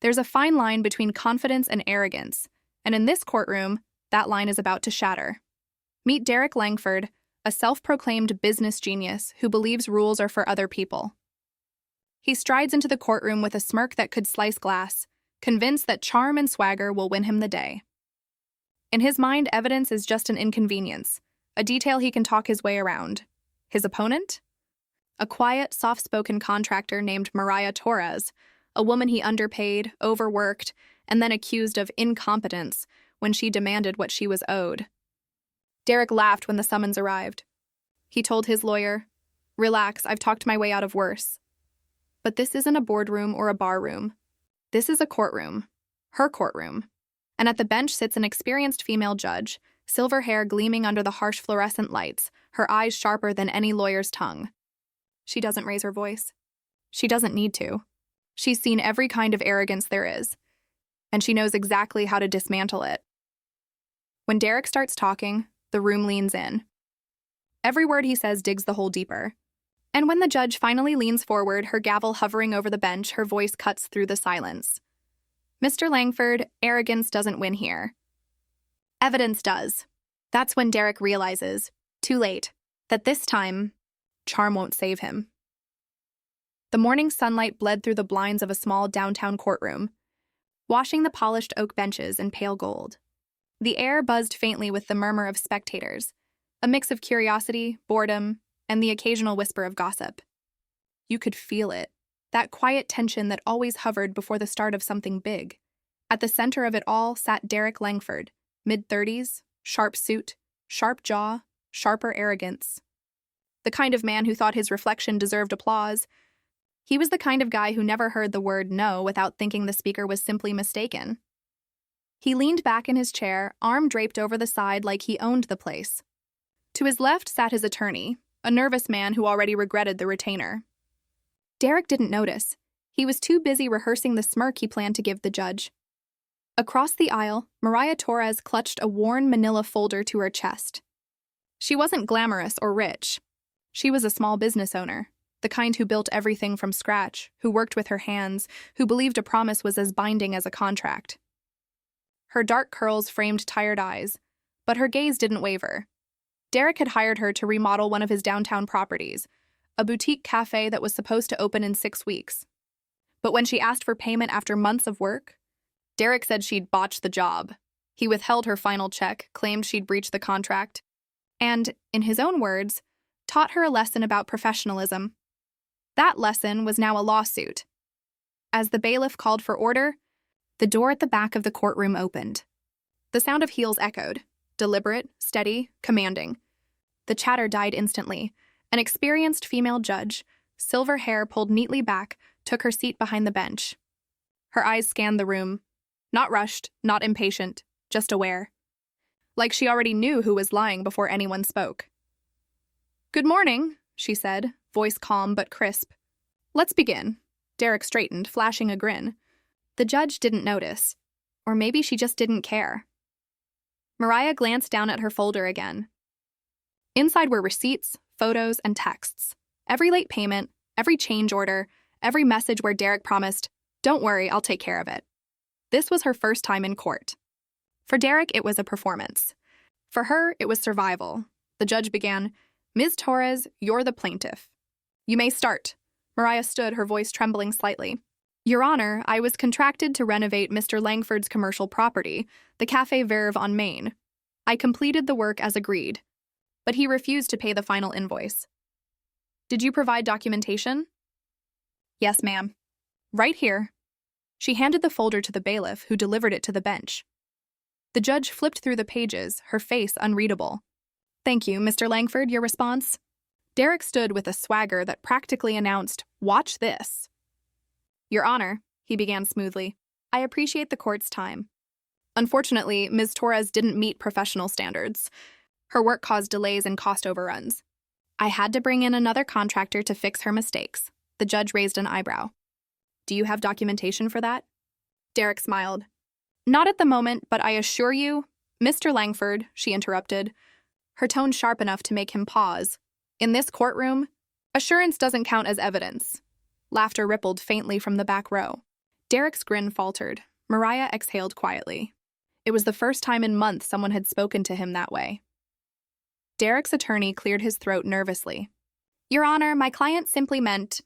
There's a fine line between confidence and arrogance, and in this courtroom, that line is about to shatter. Meet Derek Langford, a self-proclaimed business genius who believes rules are for other people. He strides into the courtroom with a smirk that could slice glass, convinced that charm and swagger will win him the day. In his mind, evidence is just an inconvenience, a detail he can talk his way around. His opponent? A quiet, soft-spoken contractor named Mariah Torres, a woman he underpaid, overworked, and then accused of incompetence when she demanded what she was owed. Derek laughed when the summons arrived. He told his lawyer, "Relax, I've talked my way out of worse." But this isn't a boardroom or a bar room. This is a courtroom. Her courtroom. And at the bench sits an experienced female judge, silver hair gleaming under the harsh fluorescent lights, her eyes sharper than any lawyer's tongue. She doesn't raise her voice. She doesn't need to. She's seen every kind of arrogance there is, and she knows exactly how to dismantle it. When Derek starts talking, the room leans in. Every word he says digs the hole deeper. And when the judge finally leans forward, her gavel hovering over the bench, her voice cuts through the silence. "Mr. Langford, arrogance doesn't win here. Evidence does." That's when Derek realizes, too late, that this time, charm won't save him. The morning sunlight bled through the blinds of a small downtown courtroom, washing the polished oak benches in pale gold. The air buzzed faintly with the murmur of spectators, a mix of curiosity, boredom, and the occasional whisper of gossip. You could feel it, that quiet tension that always hovered before the start of something big. At the center of it all sat Derek Langford, mid-30s, sharp suit, sharp jaw, sharper arrogance. The kind of man who thought his reflection deserved applause. He was the kind of guy who never heard the word no without thinking the speaker was simply mistaken. He leaned back in his chair, arm draped over the side like he owned the place. To his left sat his attorney, a nervous man who already regretted the retainer. Derek didn't notice. He was too busy rehearsing the smirk he planned to give the judge. Across the aisle, Mariah Torres clutched a worn manila folder to her chest. She wasn't glamorous or rich. She was a small business owner, the kind who built everything from scratch, who worked with her hands, who believed a promise was as binding as a contract. Her dark curls framed tired eyes, but her gaze didn't waver. Derek had hired her to remodel one of his downtown properties, a boutique cafe that was supposed to open in 6 weeks. But when she asked for payment after months of work, Derek said she'd botched the job. He withheld her final check, claimed she'd breached the contract, and, in his own words, taught her a lesson about professionalism. That lesson was now a lawsuit. As the bailiff called for order, the door at the back of the courtroom opened. The sound of heels echoed, deliberate, steady, commanding. The chatter died instantly. An experienced female judge, silver hair pulled neatly back, took her seat behind the bench. Her eyes scanned the room. Not rushed, not impatient, just aware. Like she already knew who was lying before anyone spoke. "Good morning," she said, voice calm but crisp. "Let's begin." Derek straightened, flashing a grin. The judge didn't notice. Or maybe she just didn't care. Mariah glanced down at her folder again. Inside were receipts, photos, and texts. Every late payment, every change order, every message where Derek promised, "Don't worry, I'll take care of it." This was her first time in court. For Derek, it was a performance. For her, it was survival. The judge began, "Ms. Torres, you're the plaintiff. You may start." Mariah stood, her voice trembling slightly. "Your Honor, I was contracted to renovate Mr. Langford's commercial property, the Café Verve on Main. I completed the work as agreed, but he refused to pay the final invoice. Did you provide documentation?" "Yes, ma'am. Right here." She handed the folder to the bailiff, who delivered it to the bench. The judge flipped through the pages, her face unreadable. "Thank you, Mr. Langford, your response?" Derek stood with a swagger that practically announced, "Watch this." "Your Honor," he began smoothly, "I appreciate the court's time. Unfortunately, Ms. Torres didn't meet professional standards. Her work caused delays and cost overruns. I had to bring in another contractor to fix her mistakes." The judge raised an eyebrow. "Do you have documentation for that?" Derek smiled. "Not at the moment, but I assure you—" "Mr. Langford," she interrupted, her tone sharp enough to make him pause. "In this courtroom, assurance doesn't count as evidence." Laughter rippled faintly from the back row. Derek's grin faltered. Mariah exhaled quietly. It was the first time in months someone had spoken to him that way. Derek's attorney cleared his throat nervously. Your Honor, my client simply meant...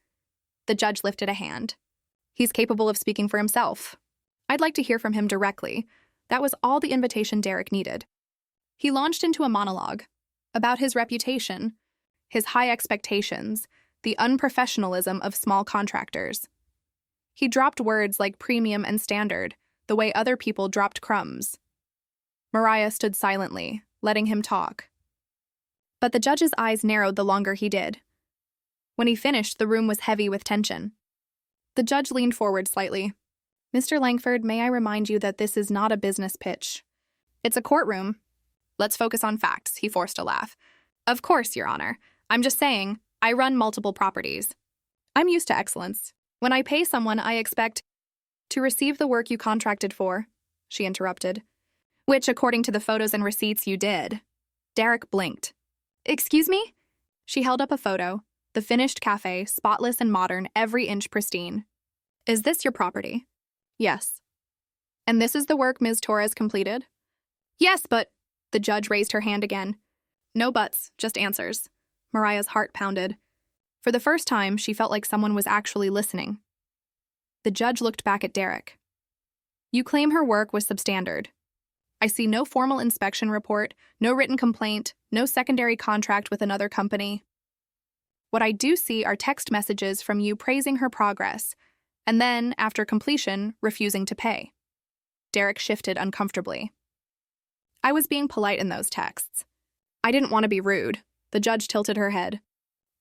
The judge lifted a hand. He's capable of speaking for himself. I'd like to hear from him directly. That was all the invitation Derek needed. He launched into a monologue about his reputation, his high expectations, the unprofessionalism of small contractors. He dropped words like premium and standard, the way other people dropped crumbs. Mariah stood silently, letting him talk. But the judge's eyes narrowed the longer he did. When he finished, the room was heavy with tension. The judge leaned forward slightly. Mr. Langford, may I remind you that this is not a business pitch. It's a courtroom. Let's focus on facts, he forced a laugh. Of course, Your Honor. I'm just saying, I run multiple properties. I'm used to excellence. When I pay someone, I expect to receive the work you contracted for, she interrupted. Which, according to the photos and receipts, you did. Derek blinked. Excuse me? She held up a photo. The finished cafe, spotless and modern, every inch pristine. Is this your property? Yes. And this is the work Ms. Torres completed? Yes, but... The judge raised her hand again. No buts, just answers. Mariah's heart pounded. For the first time, she felt like someone was actually listening. The judge looked back at Derek. You claim her work was substandard. I see no formal inspection report, no written complaint, no secondary contract with another company. What I do see are text messages from you praising her progress, and then, after completion, refusing to pay. Derek shifted uncomfortably. I was being polite in those texts. I didn't want to be rude. The judge tilted her head.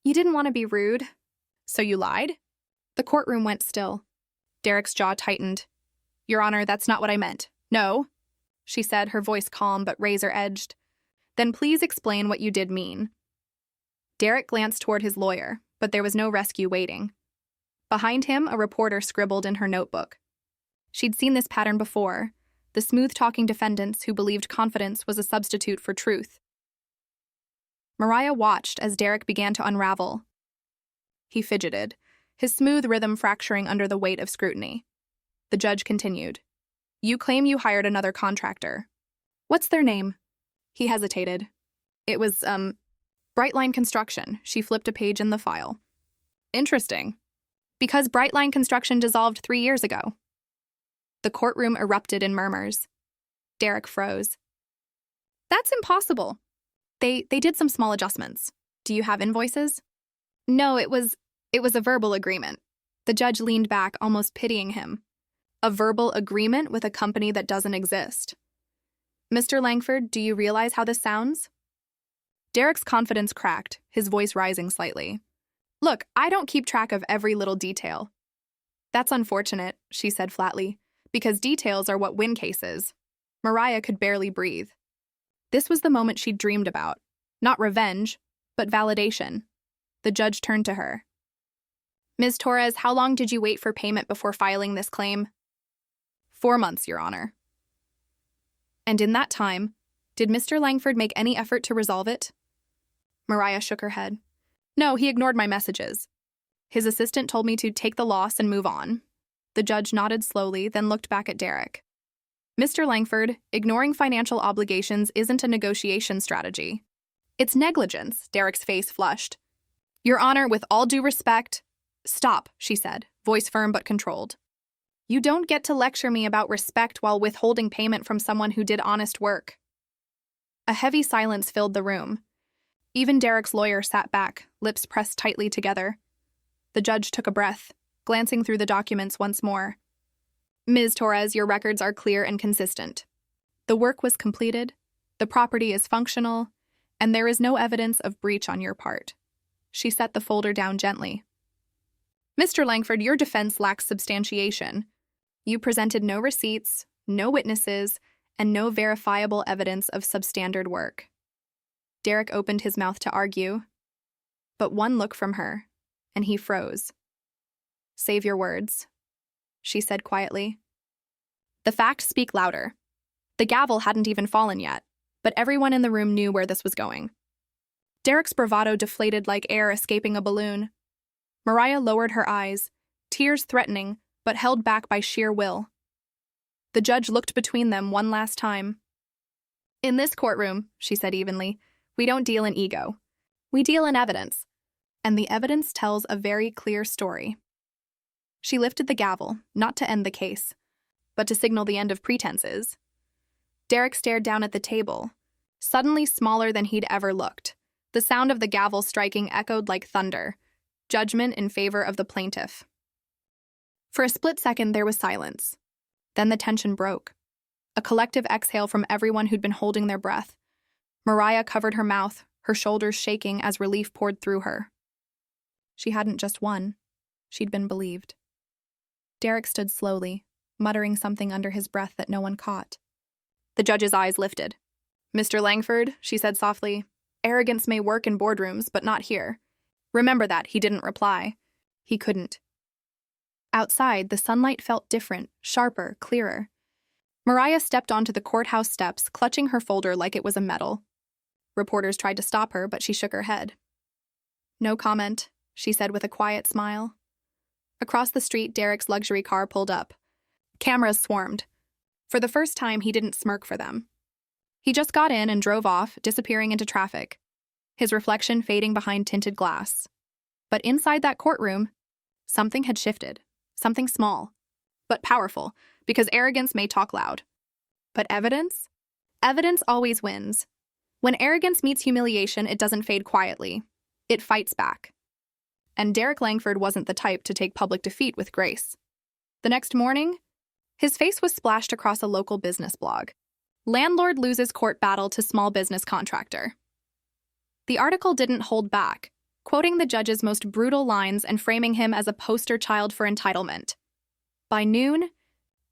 You didn't want to be rude? So you lied? The courtroom went still. Derek's jaw tightened. Your Honor, that's not what I meant. No, she said, her voice calm but razor-edged. Then please explain what you did mean. Derek glanced toward his lawyer, but there was no rescue waiting. Behind him, a reporter scribbled in her notebook. She'd seen this pattern before, the smooth-talking defendants who believed confidence was a substitute for truth. Mariah watched as Derek began to unravel. He fidgeted, his smooth rhythm fracturing under the weight of scrutiny. The judge continued. You claim you hired another contractor. What's their name? He hesitated. It was, Brightline Construction. She flipped a page in the file. Interesting. Because Brightline Construction dissolved 3 years ago. The courtroom erupted in murmurs. Derek froze. That's impossible. They did some small adjustments. Do you have invoices? No, it was a verbal agreement. The judge leaned back, almost pitying him. A verbal agreement with a company that doesn't exist. Mr. Langford, do you realize how this sounds? Derek's confidence cracked, his voice rising slightly. Look, I don't keep track of every little detail. That's unfortunate, she said flatly, because details are what win cases. Mariah could barely breathe. This was the moment she'd dreamed about. Not revenge, but validation. The judge turned to her. Ms. Torres, how long did you wait for payment before filing this claim? 4 months, Your Honor. And in that time, did Mr. Langford make any effort to resolve it? Mariah shook her head. No, he ignored my messages. His assistant told me to take the loss and move on. The judge nodded slowly, then looked back at Derek. Mr. Langford, ignoring financial obligations isn't a negotiation strategy. It's negligence, Derek's face flushed. Your Honor, with all due respect... Stop, she said, voice firm but controlled. You don't get to lecture me about respect while withholding payment from someone who did honest work. A heavy silence filled the room. Even Derek's lawyer sat back, lips pressed tightly together. The judge took a breath, glancing through the documents once more. Ms. Torres, your records are clear and consistent. The work was completed, the property is functional, and there is no evidence of breach on your part. She set the folder down gently. Mr. Langford, your defense lacks substantiation. You presented no receipts, no witnesses, and no verifiable evidence of substandard work. Derek opened his mouth to argue, but one look from her, and he froze. Save your words, she said quietly. The facts speak louder. The gavel hadn't even fallen yet, but everyone in the room knew where this was going. Derek's bravado deflated like air escaping a balloon. Mariah lowered her eyes, tears threatening, but held back by sheer will. The judge looked between them one last time. "In this courtroom," she said evenly, "we don't deal in ego. We deal in evidence. And the evidence tells a very clear story." She lifted the gavel, not to end the case, but to signal the end of pretenses. Derek stared down at the table, suddenly smaller than he'd ever looked. The sound of the gavel striking echoed like thunder, judgment in favor of the plaintiff. For a split second, there was silence. Then the tension broke. A collective exhale from everyone who'd been holding their breath. Mariah covered her mouth, her shoulders shaking as relief poured through her. She hadn't just won. She'd been believed. Derek stood slowly, muttering something under his breath that no one caught. The judge's eyes lifted. "Mr. Langford," she said softly, "arrogance may work in boardrooms, but not here. Remember that." He didn't reply. He couldn't. Outside, the sunlight felt different, sharper, clearer. Mariah stepped onto the courthouse steps, clutching her folder like it was a medal. Reporters tried to stop her, but she shook her head. "No comment," she said with a quiet smile. Across the street, Derek's luxury car pulled up. Cameras swarmed. For the first time, he didn't smirk for them. He just got in and drove off, disappearing into traffic, his reflection fading behind tinted glass. But inside that courtroom, something had shifted. Something small, but powerful, because arrogance may talk loud. But evidence? Evidence always wins. When arrogance meets humiliation, it doesn't fade quietly. It fights back. And Derek Langford wasn't the type to take public defeat with grace. The next morning, his face was splashed across a local business blog. "Landlord loses court battle to small business contractor." The article didn't hold back, quoting the judge's most brutal lines and framing him as a poster child for entitlement. By noon,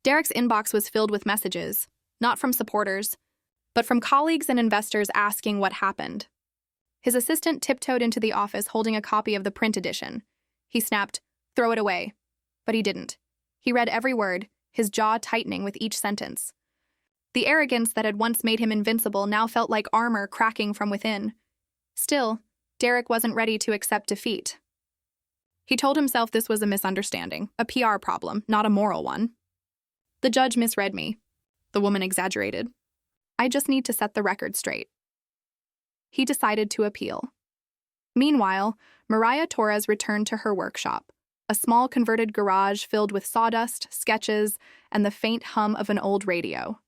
Derek's inbox was filled with messages, not from supporters, but from colleagues and investors asking what happened. His assistant tiptoed into the office holding a copy of the print edition. He snapped, "Throw it away." But he didn't. He read every word, his jaw tightening with each sentence. The arrogance that had once made him invincible now felt like armor cracking from within. Still, Derek wasn't ready to accept defeat. He told himself this was a misunderstanding, a PR problem, not a moral one. "The judge misread me," the woman exaggerated. "I just need to set the record straight." He decided to appeal. Meanwhile, Mariah Torres returned to her workshop, a small converted garage filled with sawdust, sketches, and the faint hum of an old radio.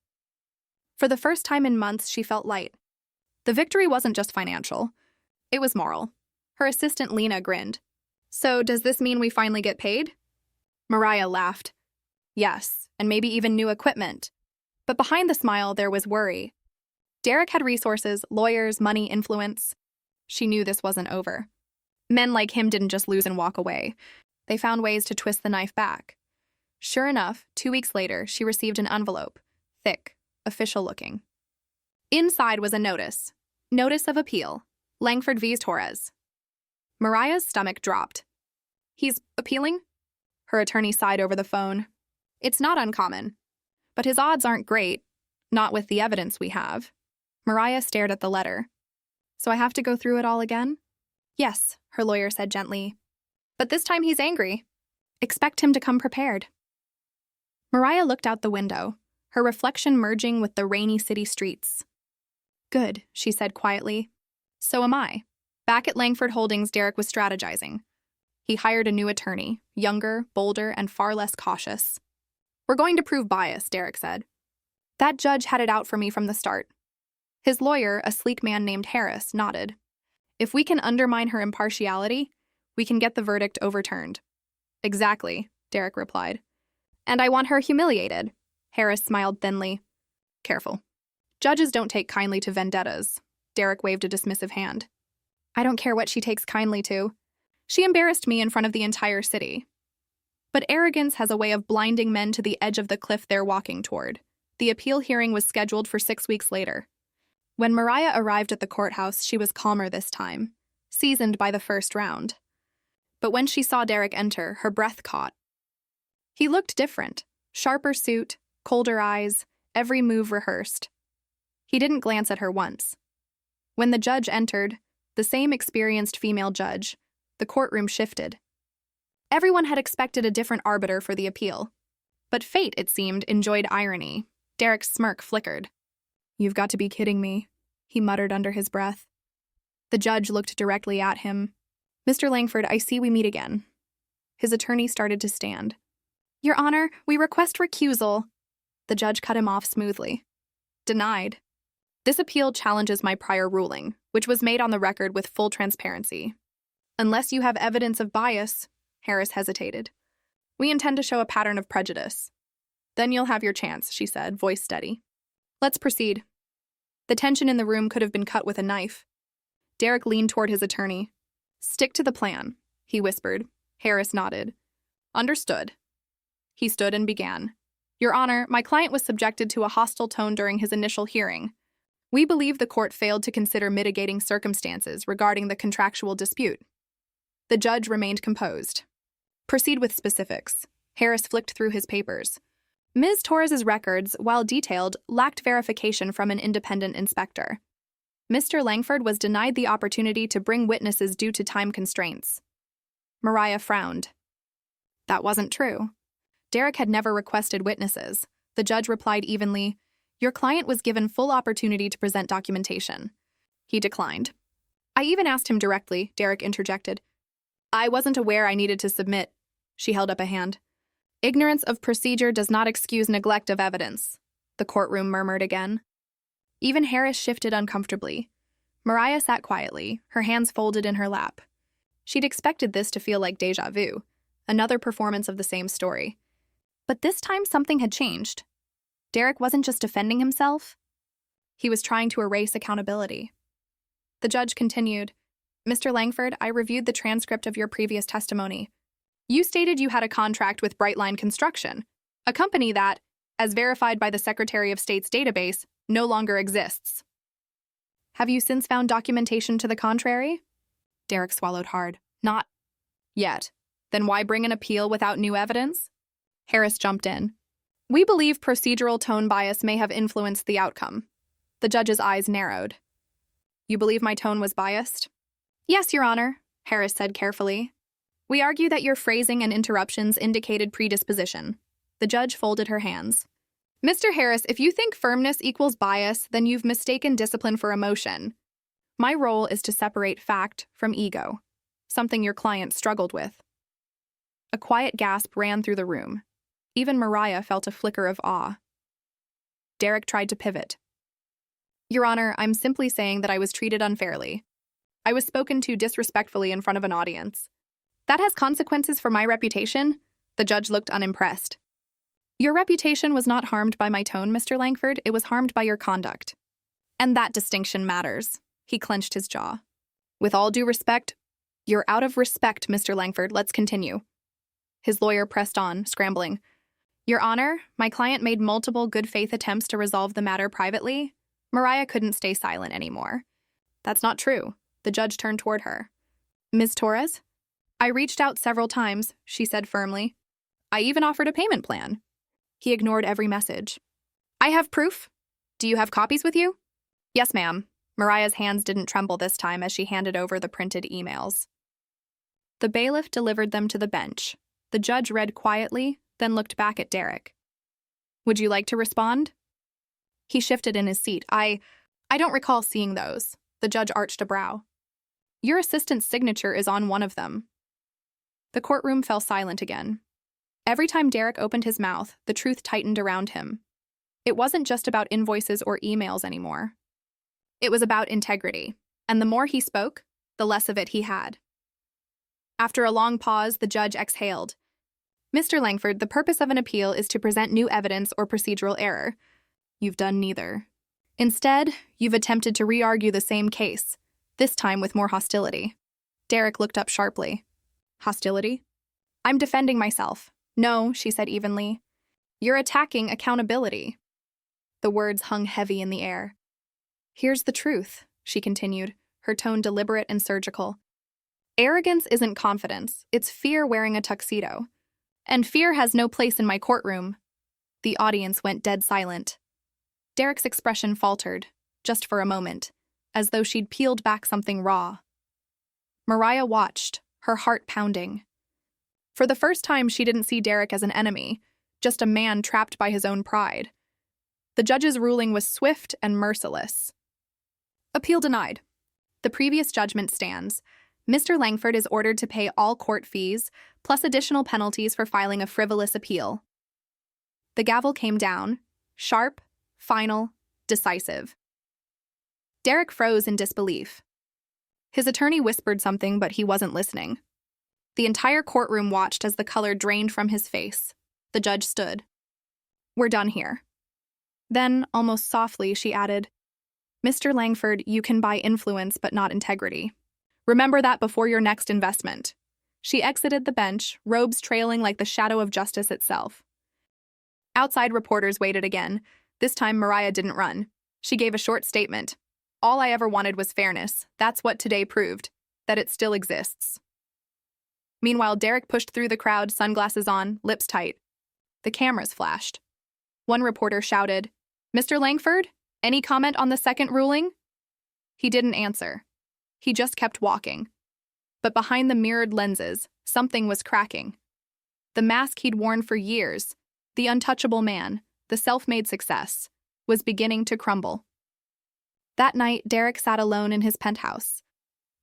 For the first time in months, she felt light. The victory wasn't just financial. It was moral. Her assistant Lena grinned. "So, does this mean we finally get paid?" Mariah laughed. "Yes, and maybe even new equipment." But behind the smile, there was worry. Derek had resources, lawyers, money, influence. She knew this wasn't over. Men like him didn't just lose and walk away. They found ways to twist the knife back. Sure enough, 2 weeks later, she received an envelope. Thick, official-looking. Inside was a notice. Notice of appeal. Langford v. Torres. Mariah's stomach dropped. "He's appealing?" Her attorney sighed over the phone. "It's not uncommon. But his odds aren't great. Not with the evidence we have." Mariah stared at the letter. "So I have to go through it all again?" "Yes," her lawyer said gently. "But this time he's angry. Expect him to come prepared." Mariah looked out the window, her reflection merging with the rainy city streets. "Good," she said quietly. "So am I." Back at Langford Holdings, Derek was strategizing. He hired a new attorney, younger, bolder, and far less cautious. "We're going to prove bias," Derek said. "That judge had it out for me from the start." His lawyer, a sleek man named Harris, nodded. "If we can undermine her impartiality, we can get the verdict overturned." "Exactly," Derek replied. "And I want her humiliated." Harris smiled thinly. "Careful. Judges don't take kindly to vendettas." Derek waved a dismissive hand. "I don't care what she takes kindly to. She embarrassed me in front of the entire city." But arrogance has a way of blinding men to the edge of the cliff they're walking toward. The appeal hearing was scheduled for 6 weeks later. When Mariah arrived at the courthouse, she was calmer this time, seasoned by the first round. But when she saw Derek enter, her breath caught. He looked different, sharper suit, colder eyes, every move rehearsed. He didn't glance at her once. When the judge entered, the same experienced female judge, the courtroom shifted. Everyone had expected a different arbiter for the appeal. But fate, it seemed, enjoyed irony. Derek's smirk flickered. "You've got to be kidding me," he muttered under his breath. The judge looked directly at him. "Mr. Langford, I see we meet again." His attorney started to stand. "Your Honor, we request recusal." The judge cut him off smoothly. "Denied. This appeal challenges my prior ruling, which was made on the record with full transparency. Unless you have evidence of bias," Harris hesitated, "we intend to show a pattern of prejudice." "Then you'll have your chance," she said, voice steady. "Let's proceed." The tension in the room could have been cut with a knife. Derek leaned toward his attorney. "Stick to the plan," he whispered. Harris nodded. "Understood." He stood and began. "Your Honor, my client was subjected to a hostile tone during his initial hearing. We believe the court failed to consider mitigating circumstances regarding the contractual dispute." The judge remained composed. "Proceed with specifics." Harris flicked through his papers. Ms. Torres's records, while detailed, lacked verification from an independent inspector. Mr. Langford was denied the opportunity to bring witnesses due to time constraints. Mariah frowned. That wasn't true. Derek had never requested witnesses. The judge replied evenly, "Your client was given full opportunity to present documentation." He declined. "I even asked him directly," Derek interjected. "I wasn't aware I needed to submit." She held up a hand. "Ignorance of procedure does not excuse neglect of evidence," the courtroom murmured again. Even Harris shifted uncomfortably. Mariah sat quietly, her hands folded in her lap. She'd expected this to feel like déjà vu, another performance of the same story. But this time something had changed. Derek wasn't just defending himself. He was trying to erase accountability. The judge continued, "Mr. Langford, I reviewed the transcript of your previous testimony. You stated you had a contract with Brightline Construction, a company that, as verified by the Secretary of State's database, no longer exists. Have you since found documentation to the contrary?" Derek swallowed hard. "Not yet. Then why bring an appeal without new evidence?" Harris jumped in. "We believe procedural tone bias may have influenced the outcome." The judge's eyes narrowed. "You believe my tone was biased?" "Yes, Your Honor," Harris said carefully. "We argue that your phrasing and interruptions indicated predisposition." The judge folded her hands. "Mr. Harris, if you think firmness equals bias, then you've mistaken discipline for emotion. My role is to separate fact from ego, something your client struggled with." A quiet gasp ran through the room. Even Mariah felt a flicker of awe. Derek tried to pivot. "Your Honor, I'm simply saying that I was treated unfairly. I was spoken to disrespectfully in front of an audience. That has consequences for my reputation?" The judge looked unimpressed. "Your reputation was not harmed by my tone, Mr. Langford. It was harmed by your conduct. And that distinction matters." He clenched his jaw. "With all due respect—" "You're out of respect, Mr. Langford. Let's continue." His lawyer pressed on, scrambling. "Your Honor, my client made multiple good-faith attempts to resolve the matter privately." Mariah couldn't stay silent anymore. "That's not true." The judge turned toward her. "Ms. Torres?" "I reached out several times," she said firmly. "I even offered a payment plan." He ignored every message. "I have proof. Do you have copies with you?" "Yes, ma'am." Mariah's hands didn't tremble this time as she handed over the printed emails. The bailiff delivered them to the bench. The judge read quietly, then looked back at Derek. "Would you like to respond?" He shifted in his seat. I don't recall seeing those." The judge arched a brow. "Your assistant's signature is on one of them." The courtroom fell silent again. Every time Derek opened his mouth, the truth tightened around him. It wasn't just about invoices or emails anymore. It was about integrity, and the more he spoke, the less of it he had. After a long pause, the judge exhaled. "Mr. Langford, the purpose of an appeal is to present new evidence or procedural error. You've done neither. Instead, you've attempted to re-argue the same case, this time with more hostility." Derek looked up sharply. "Hostility?" "I'm defending myself." "No," she said evenly. "You're attacking accountability." The words hung heavy in the air. "Here's the truth," she continued, her tone deliberate and surgical. "Arrogance isn't confidence, it's fear wearing a tuxedo. And fear has no place in my courtroom." The audience went dead silent. Derek's expression faltered, just for a moment, as though she'd peeled back something raw. Mariah watched, her heart pounding. For the first time, she didn't see Derek as an enemy, just a man trapped by his own pride. The judge's ruling was swift and merciless. Appeal denied. The previous judgment stands. Mr. Langford is ordered to pay all court fees, plus additional penalties for filing a frivolous appeal. The gavel came down, sharp, final, decisive. Derek froze in disbelief. His attorney whispered something, but he wasn't listening. The entire courtroom watched as the color drained from his face. The judge stood. "We're done here." Then, almost softly, she added, "Mr. Langford, you can buy influence but not integrity. Remember that before your next investment." She exited the bench, robes trailing like the shadow of justice itself. Outside, reporters waited again. This time, Mariah didn't run. She gave a short statement. "All I ever wanted was fairness. That's what today proved, that it still exists." Meanwhile, Derek pushed through the crowd, sunglasses on, lips tight. The cameras flashed. One reporter shouted, "Mr. Langford, any comment on the second ruling?" He didn't answer. He just kept walking. But behind the mirrored lenses, something was cracking. The mask he'd worn for years, the untouchable man, the self-made success, was beginning to crumble. That night, Derek sat alone in his penthouse.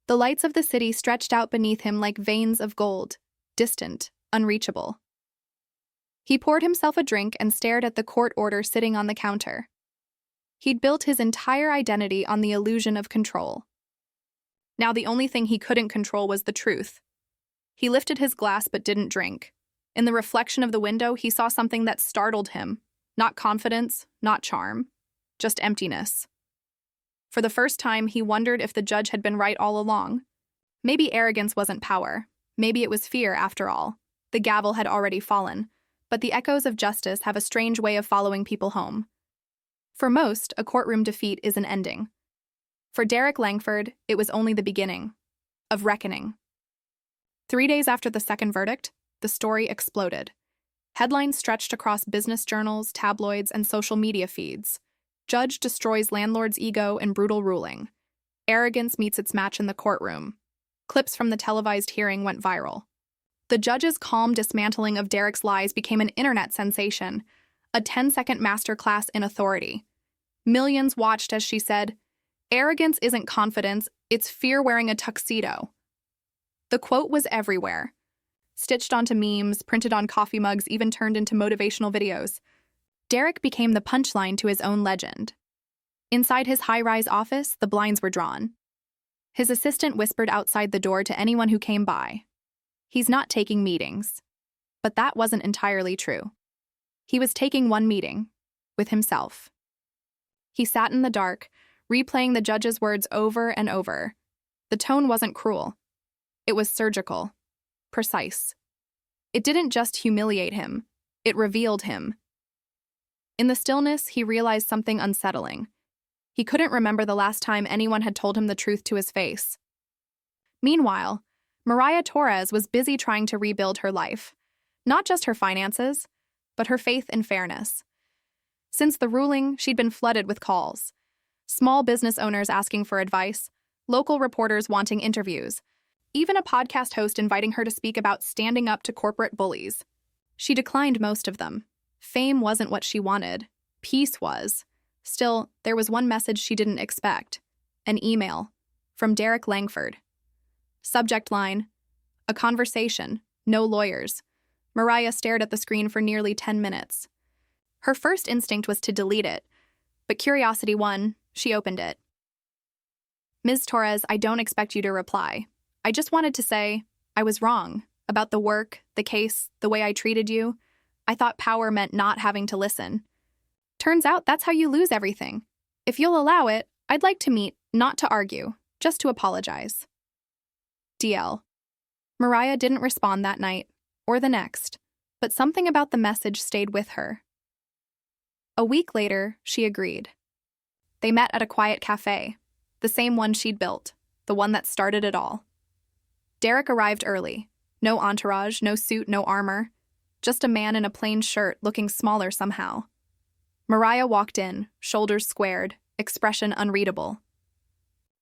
The lights of the city stretched out beneath him like veins of gold, distant, unreachable. He poured himself a drink and stared at the court order sitting on the counter. He'd built his entire identity on the illusion of control. Now the only thing he couldn't control was the truth. He lifted his glass but didn't drink. In the reflection of the window, he saw something that startled him. Not confidence, not charm, just emptiness. For the first time, he wondered if the judge had been right all along. Maybe arrogance wasn't power. Maybe it was fear, after all. The gavel had already fallen, but the echoes of justice have a strange way of following people home. For most, a courtroom defeat is an ending. For Derek Langford, it was only the beginning of reckoning. 3 days after the second verdict, the story exploded. Headlines stretched across business journals, tabloids, and social media feeds. Judge destroys landlord's ego in brutal ruling. Arrogance meets its match in the courtroom. Clips from the televised hearing went viral. The judge's calm dismantling of Derek's lies became an internet sensation, a 10-second masterclass in authority. Millions watched as she said, "Arrogance isn't confidence, it's fear wearing a tuxedo." The quote was everywhere. Stitched onto memes, printed on coffee mugs, even turned into motivational videos. Derek became the punchline to his own legend. Inside his high-rise office, the blinds were drawn. His assistant whispered outside the door to anyone who came by, "He's not taking meetings." But that wasn't entirely true. He was taking one meeting, with himself. He sat in the dark, replaying the judge's words over and over. The tone wasn't cruel. It was surgical, precise. It didn't just humiliate him, it revealed him. In the stillness, he realized something unsettling. He couldn't remember the last time anyone had told him the truth to his face. Meanwhile, Mariah Torres was busy trying to rebuild her life. Not just her finances, but her faith in fairness. Since the ruling, she'd been flooded with calls. Small business owners asking for advice, local reporters wanting interviews, even a podcast host inviting her to speak about standing up to corporate bullies. She declined most of them. Fame wasn't what she wanted. Peace was. Still, there was one message she didn't expect. An email from Derek Langford. Subject line, "A conversation, no lawyers." Mariah stared at the screen for nearly 10 minutes. Her first instinct was to delete it, but curiosity won. She opened it. "Ms. Torres, I don't expect you to reply. I just wanted to say I was wrong about the work, the case, the way I treated you. I thought power meant not having to listen. Turns out that's how you lose everything. If you'll allow it, I'd like to meet, not to argue, just to apologize. DL." Mariah didn't respond that night, or the next, but something about the message stayed with her. A week later, she agreed. They met at a quiet cafe, the same one she'd built, the one that started it all. Derek arrived early. No entourage, no suit, no armor. Just a man in a plain shirt looking smaller somehow. Mariah walked in, shoulders squared, expression unreadable.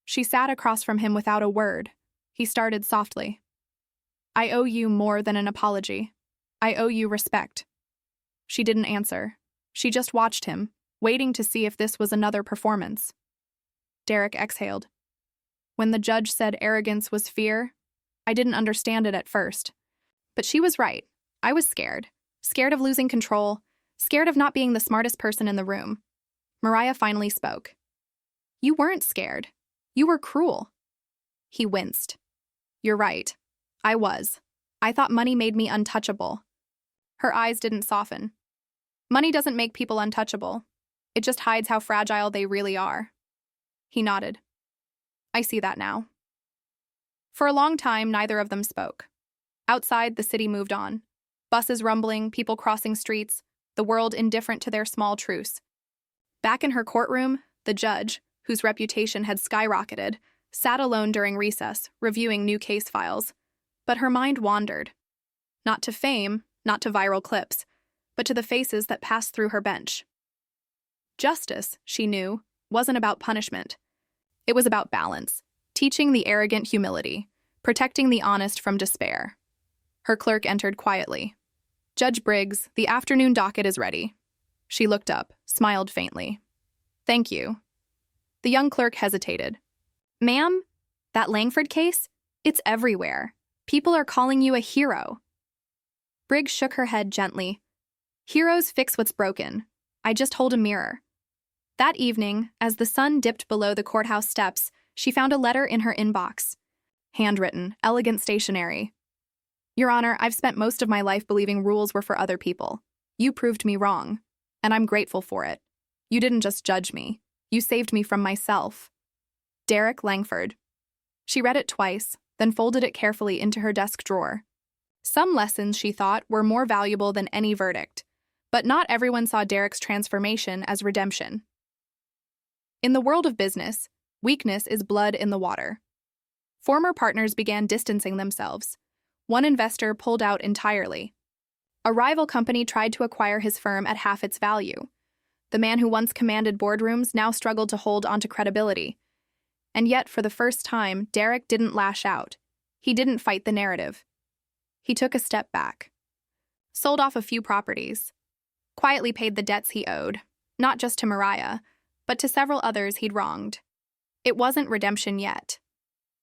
She sat across from him without a word. He started softly. I owe you more than an apology. I owe you respect. She didn't answer. She just watched him, waiting to see if this was another performance. Derek exhaled. When the judge said arrogance was fear, I didn't understand it at first. But she was right. I was scared. Scared of losing control. Scared of not being the smartest person in the room. Mariah finally spoke. You weren't scared. You were cruel. He winced. You're right. I was. I thought money made me untouchable. Her eyes didn't soften. Money doesn't make people untouchable. It just hides how fragile they really are. He nodded. I see that now. For a long time, neither of them spoke. Outside, the city moved on. Buses rumbling, people crossing streets, the world indifferent to their small truce. Back in her courtroom, the judge, whose reputation had skyrocketed, sat alone during recess, reviewing new case files. But her mind wandered. Not to fame, not to viral clips, but to the faces that passed through her bench. Justice, she knew, wasn't about punishment. It was about balance, teaching the arrogant humility, protecting the honest from despair. Her clerk entered quietly. Judge Briggs, the afternoon docket is ready. She looked up, smiled faintly. Thank you. The young clerk hesitated. Ma'am, that Langford case? It's everywhere. People are calling you a hero. Briggs shook her head gently. Heroes fix what's broken. I just hold a mirror. That evening, as the sun dipped below the courthouse steps, she found a letter in her inbox. Handwritten, elegant stationery. Your Honor, I've spent most of my life believing rules were for other people. You proved me wrong, and I'm grateful for it. You didn't just judge me. You saved me from myself. Derek Langford. She read it twice, then folded it carefully into her desk drawer. Some lessons, she thought, were more valuable than any verdict, but not everyone saw Derek's transformation as redemption. In the world of business, weakness is blood in the water. Former partners began distancing themselves. One investor pulled out entirely. A rival company tried to acquire his firm at half its value. The man who once commanded boardrooms now struggled to hold onto credibility. And yet, for the first time, Derek didn't lash out. He didn't fight the narrative. He took a step back. Sold off a few properties. Quietly paid the debts he owed, not just to Mariah, but to several others he'd wronged. It wasn't redemption yet,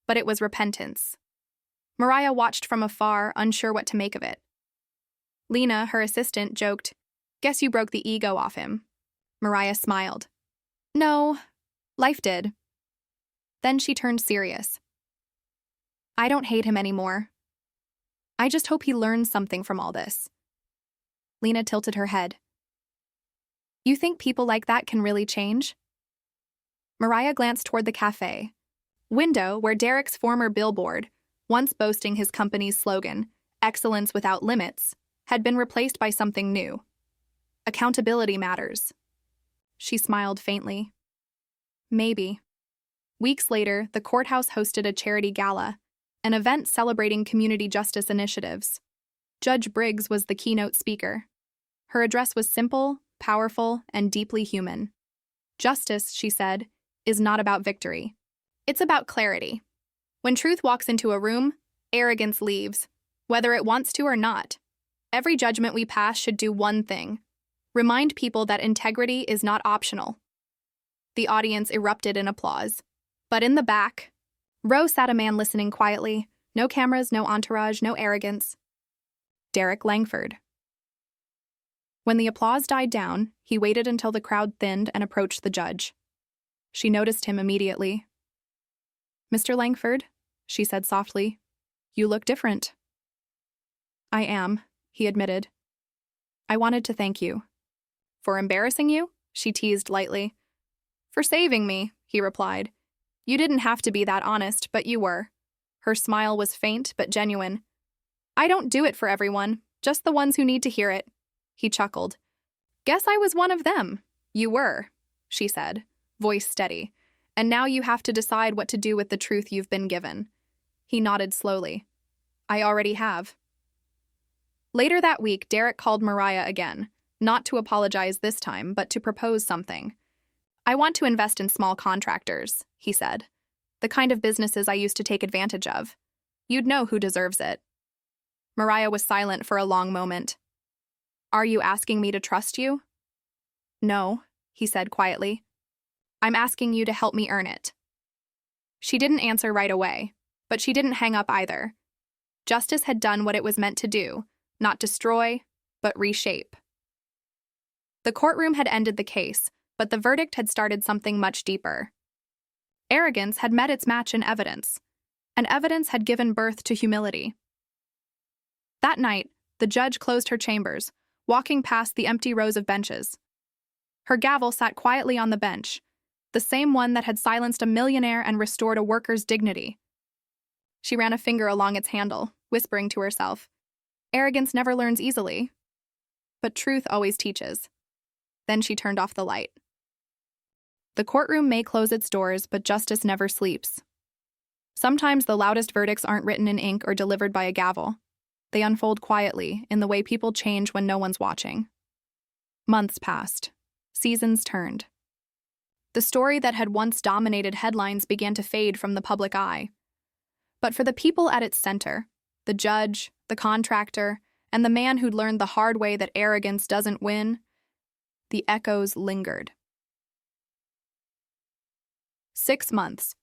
but it was repentance. Mariah watched from afar, unsure what to make of it. Lena, her assistant, joked, "Guess you broke the ego off him." Mariah smiled. "No, life did." Then she turned serious. "I don't hate him anymore. I just hope he learns something from all this." Lena tilted her head. "You think people like that can really change?" Mariah glanced toward the cafe window where Derek's former billboard, once boasting his company's slogan, "Excellence without limits," had been replaced by something new. "Accountability matters." She smiled faintly. Maybe. Weeks later, the courthouse hosted a charity gala, an event celebrating community justice initiatives. Judge Briggs was the keynote speaker. Her address was simple, powerful, and deeply human. Justice, she said, is not about victory. It's about clarity. When truth walks into a room, arrogance leaves, whether it wants to or not. Every judgment we pass should do one thing: remind people that integrity is not optional. The audience erupted in applause. But in the back row sat a man listening quietly. No cameras, no entourage, no arrogance. Derek Langford. When the applause died down, he waited until the crowd thinned and approached the judge. She noticed him immediately. "Mr. Langford," she said softly, "you look different." "I am," he admitted. "I wanted to thank you." "For embarrassing you?" she teased lightly. "For saving me," he replied. "You didn't have to be that honest, but you were." Her smile was faint but genuine. "I don't do it for everyone, just the ones who need to hear it." He chuckled. "Guess I was one of them." "You were," she said, voice steady. "And now you have to decide what to do with the truth you've been given." He nodded slowly. "I already have." Later that week, Derek called Mariah again, not to apologize this time, but to propose something. "I want to invest in small contractors," he said. "The kind of businesses I used to take advantage of. You'd know who deserves it." Mariah was silent for a long moment. "Are you asking me to trust you?" "No," he said quietly. "I'm asking you to help me earn it." She didn't answer right away, but she didn't hang up either. Justice had done what it was meant to do, not destroy, but reshape. The courtroom had ended the case, but the verdict had started something much deeper. Arrogance had met its match in evidence, and evidence had given birth to humility. That night, the judge closed her chambers, walking past the empty rows of benches. Her gavel sat quietly on the bench, the same one that had silenced a millionaire and restored a worker's dignity. She ran a finger along its handle, whispering to herself, "Arrogance never learns easily, but truth always teaches." Then she turned off the light. The courtroom may close its doors, but justice never sleeps. Sometimes the loudest verdicts aren't written in ink or delivered by a gavel. They unfold quietly, in the way people change when no one's watching. Months passed. Seasons turned. The story that had once dominated headlines began to fade from the public eye. But for the people at its center, the judge, the contractor, and the man who'd learned the hard way that arrogance doesn't win, the echoes lingered. 6 months.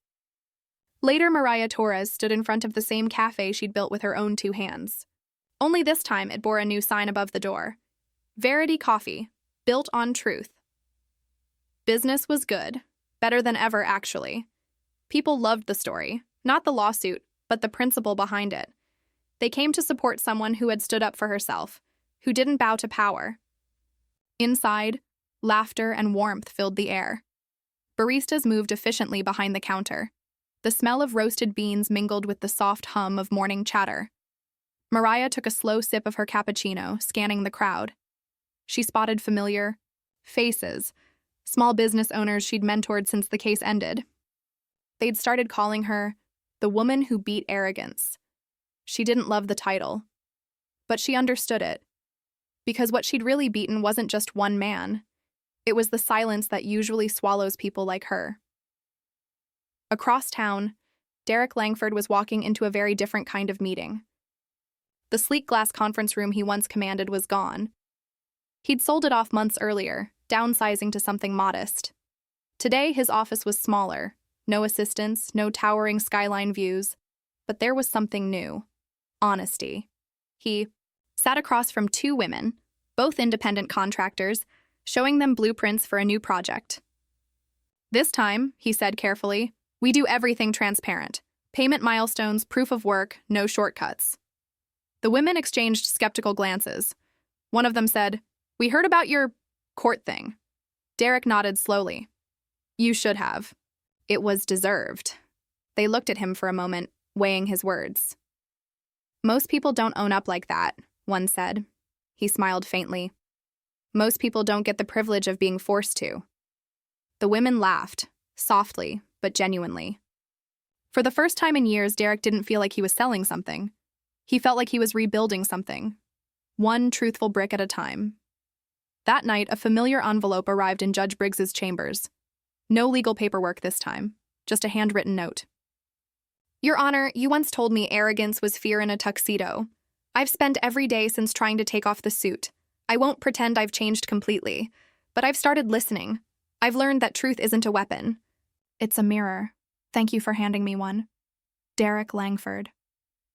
Later, Mariah Torres stood in front of the same cafe she'd built with her own 2 hands. Only this time it bore a new sign above the door. Verity Coffee, built on truth. Business was good, better than ever actually. People loved the story, not the lawsuit, but the principle behind it. They came to support someone who had stood up for herself, who didn't bow to power. Inside, laughter and warmth filled the air. Baristas moved efficiently behind the counter. The smell of roasted beans mingled with the soft hum of morning chatter. Mariah took a slow sip of her cappuccino, scanning the crowd. She spotted familiar faces, small business owners she'd mentored since the case ended. They'd started calling her the woman who beat arrogance. She didn't love the title, but she understood it. Because what she'd really beaten wasn't just one man. It was the silence that usually swallows people like her. Across town, Derek Langford was walking into a very different kind of meeting. The sleek glass conference room he once commanded was gone. He'd sold it off months earlier, downsizing to something modest. Today, his office was smaller. No assistants, no towering skyline views. But there was something new. Honesty. He sat across from 2 women, both independent contractors, showing them blueprints for a new project. "This time," he said carefully, "we do everything transparent. Payment milestones, proof of work, no shortcuts." The women exchanged skeptical glances. One of them said, "We heard about your court thing." Derek nodded slowly. "You should have. It was deserved." They looked at him for a moment, weighing his words. "Most people don't own up like that," one said. He smiled faintly. "Most people don't get the privilege of being forced to." The women laughed, softly, but genuinely. For the first time in years, Derek didn't feel like he was selling something. He felt like he was rebuilding something, one truthful brick at a time. That night, a familiar envelope arrived in Judge Briggs's chambers. No legal paperwork this time, just a handwritten note. "Your Honor, you once told me arrogance was fear in a tuxedo. I've spent every day since trying to take off the suit. I won't pretend I've changed completely, but I've started listening. I've learned that truth isn't a weapon. It's a mirror. Thank you for handing me one. Derek Langford."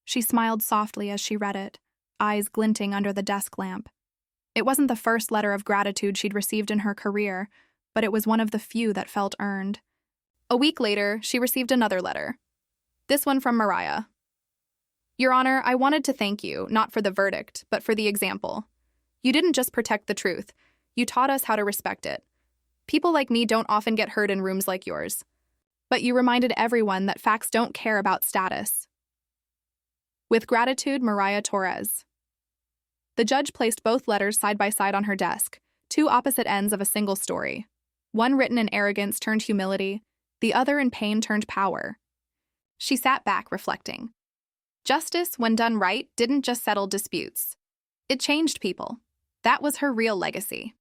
She smiled softly as she read it, eyes glinting under the desk lamp. It wasn't the first letter of gratitude she'd received in her career, but it was one of the few that felt earned. A week later, she received another letter. This one from Mariah. "Your Honor, I wanted to thank you, not for the verdict, but for the example. You didn't just protect the truth. You taught us how to respect it. People like me don't often get heard in rooms like yours. But you reminded everyone that facts don't care about status. With gratitude, Mariah Torres." The judge placed both letters side by side on her desk, 2 opposite ends of a single story. One written in arrogance turned humility, the other in pain turned power. She sat back, reflecting. Justice, when done right, didn't just settle disputes. It changed people. That was her real legacy.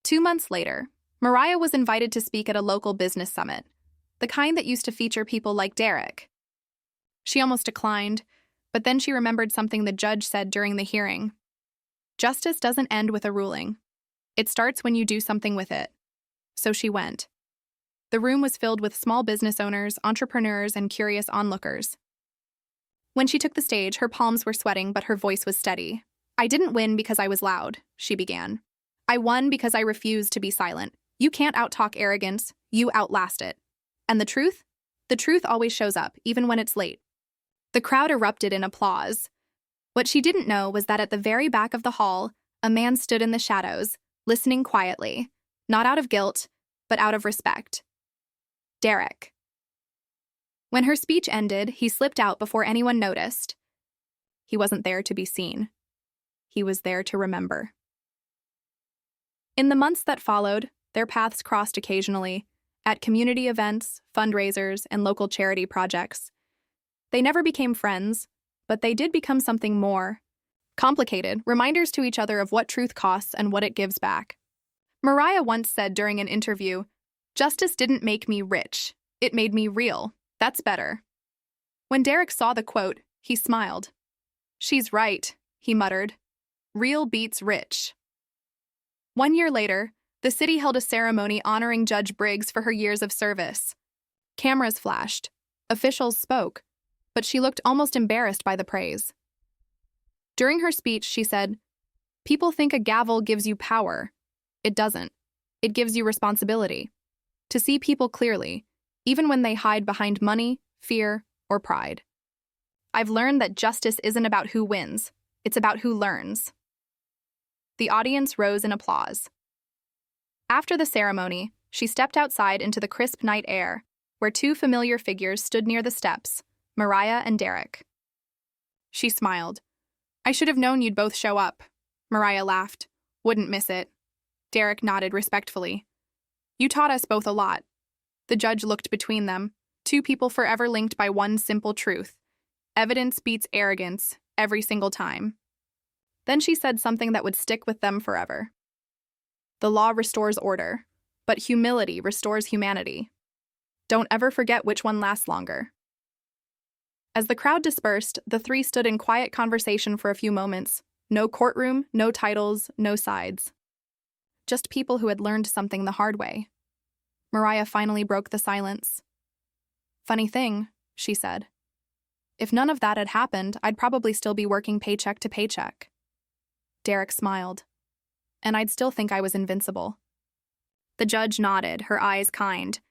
2 months later, Mariah was invited to speak at a local business summit, the kind that used to feature people like Derek. She almost declined, But then she remembered something the judge said during the hearing. Justice doesn't end with a ruling. It starts when you do something with it. So she went. The room was filled with small business owners, entrepreneurs, and curious onlookers. When she took the stage, her palms were sweating, but her voice was steady. "I didn't win because I was loud," she began. "I won because I refused to be silent. You can't outtalk arrogance. You outlast it. And the truth? The truth always shows up, even when it's late." The crowd erupted in applause. What she didn't know was that at the very back of the hall, a man stood in the shadows, listening quietly, not out of guilt, but out of respect. Derek. When her speech ended, he slipped out before anyone noticed. He wasn't there to be seen. He was there to remember. In the months that followed, their paths crossed occasionally, at community events, fundraisers, and local charity projects. They never became friends, but they did become something more. Complicated, reminders to each other of what truth costs and what it gives back. Mariah once said during an interview, "Justice didn't make me rich. It made me real. That's better." When Derek saw the quote, he smiled. "She's right," he muttered. "Real beats rich." 1 year later, the city held a ceremony honoring Judge Briggs for her years of service. Cameras flashed. Officials spoke, but she looked almost embarrassed by the praise. During her speech, she said, "People think a gavel gives you power. It doesn't. It gives you responsibility. To see people clearly, even when they hide behind money, fear, or pride. I've learned that justice isn't about who wins. It's about who learns." The audience rose in applause. After the ceremony, she stepped outside into the crisp night air, where two familiar figures stood near the steps, Mariah and Derek. She smiled. "I should have known you'd both show up." Mariah laughed. "Wouldn't miss it." Derek nodded respectfully. "You taught us both a lot." The judge looked between them, two people forever linked by one simple truth. Evidence beats arrogance every single time. Then she said something that would stick with them forever. The law restores order, but humility restores humanity. Don't ever forget which one lasts longer. As the crowd dispersed, the three stood in quiet conversation for a few moments. No courtroom, no titles, no sides. Just people who had learned something the hard way. Mariah finally broke the silence. "Funny thing," she said. "If none of that had happened, I'd probably still be working paycheck to paycheck." Derek smiled. "And I'd still think I was invincible." The judge nodded, her eyes kind.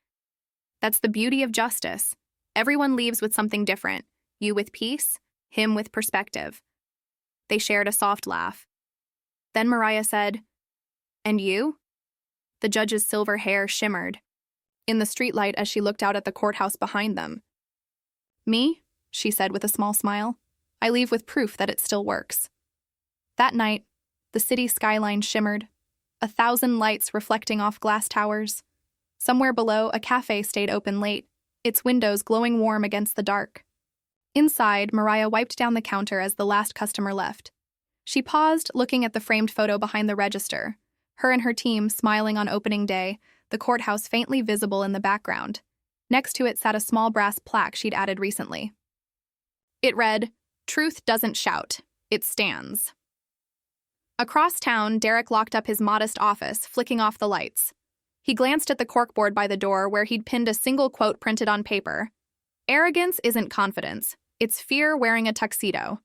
"That's the beauty of justice. Everyone leaves with something different. You with peace, him with perspective." They shared a soft laugh. Then Mariah said, "And you?" The judge's silver hair shimmered in the streetlight as she looked out at the courthouse behind them. "Me?" she said with a small smile. "I leave with proof that it still works." That night, the city skyline shimmered, 1,000 lights reflecting off glass towers. Somewhere below, a cafe stayed open late, its windows glowing warm against the dark. Inside, Mariah wiped down the counter as the last customer left. She paused, looking at the framed photo behind the register, her and her team smiling on opening day, the courthouse faintly visible in the background. Next to it sat a small brass plaque she'd added recently. It read, "Truth doesn't shout, it stands." Across town, Derek locked up his modest office, flicking off the lights. He glanced at the corkboard by the door where he'd pinned a single quote printed on paper. "Arrogance isn't confidence. It's fear wearing a tuxedo."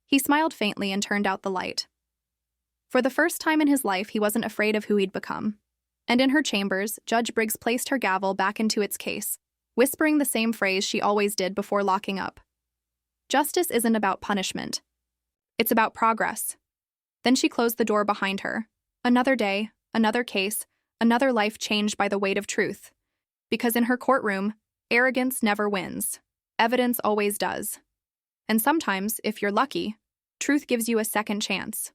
He smiled faintly and turned out the light. For the first time in his life, he wasn't afraid of who he'd become. And in her chambers, Judge Briggs placed her gavel back into its case, whispering the same phrase she always did before locking up. Justice isn't about punishment. It's about progress. Then she closed the door behind her. Another day, another case, another life changed by the weight of truth. Because in her courtroom, arrogance never wins. Evidence always does. And sometimes, if you're lucky, truth gives you a second chance.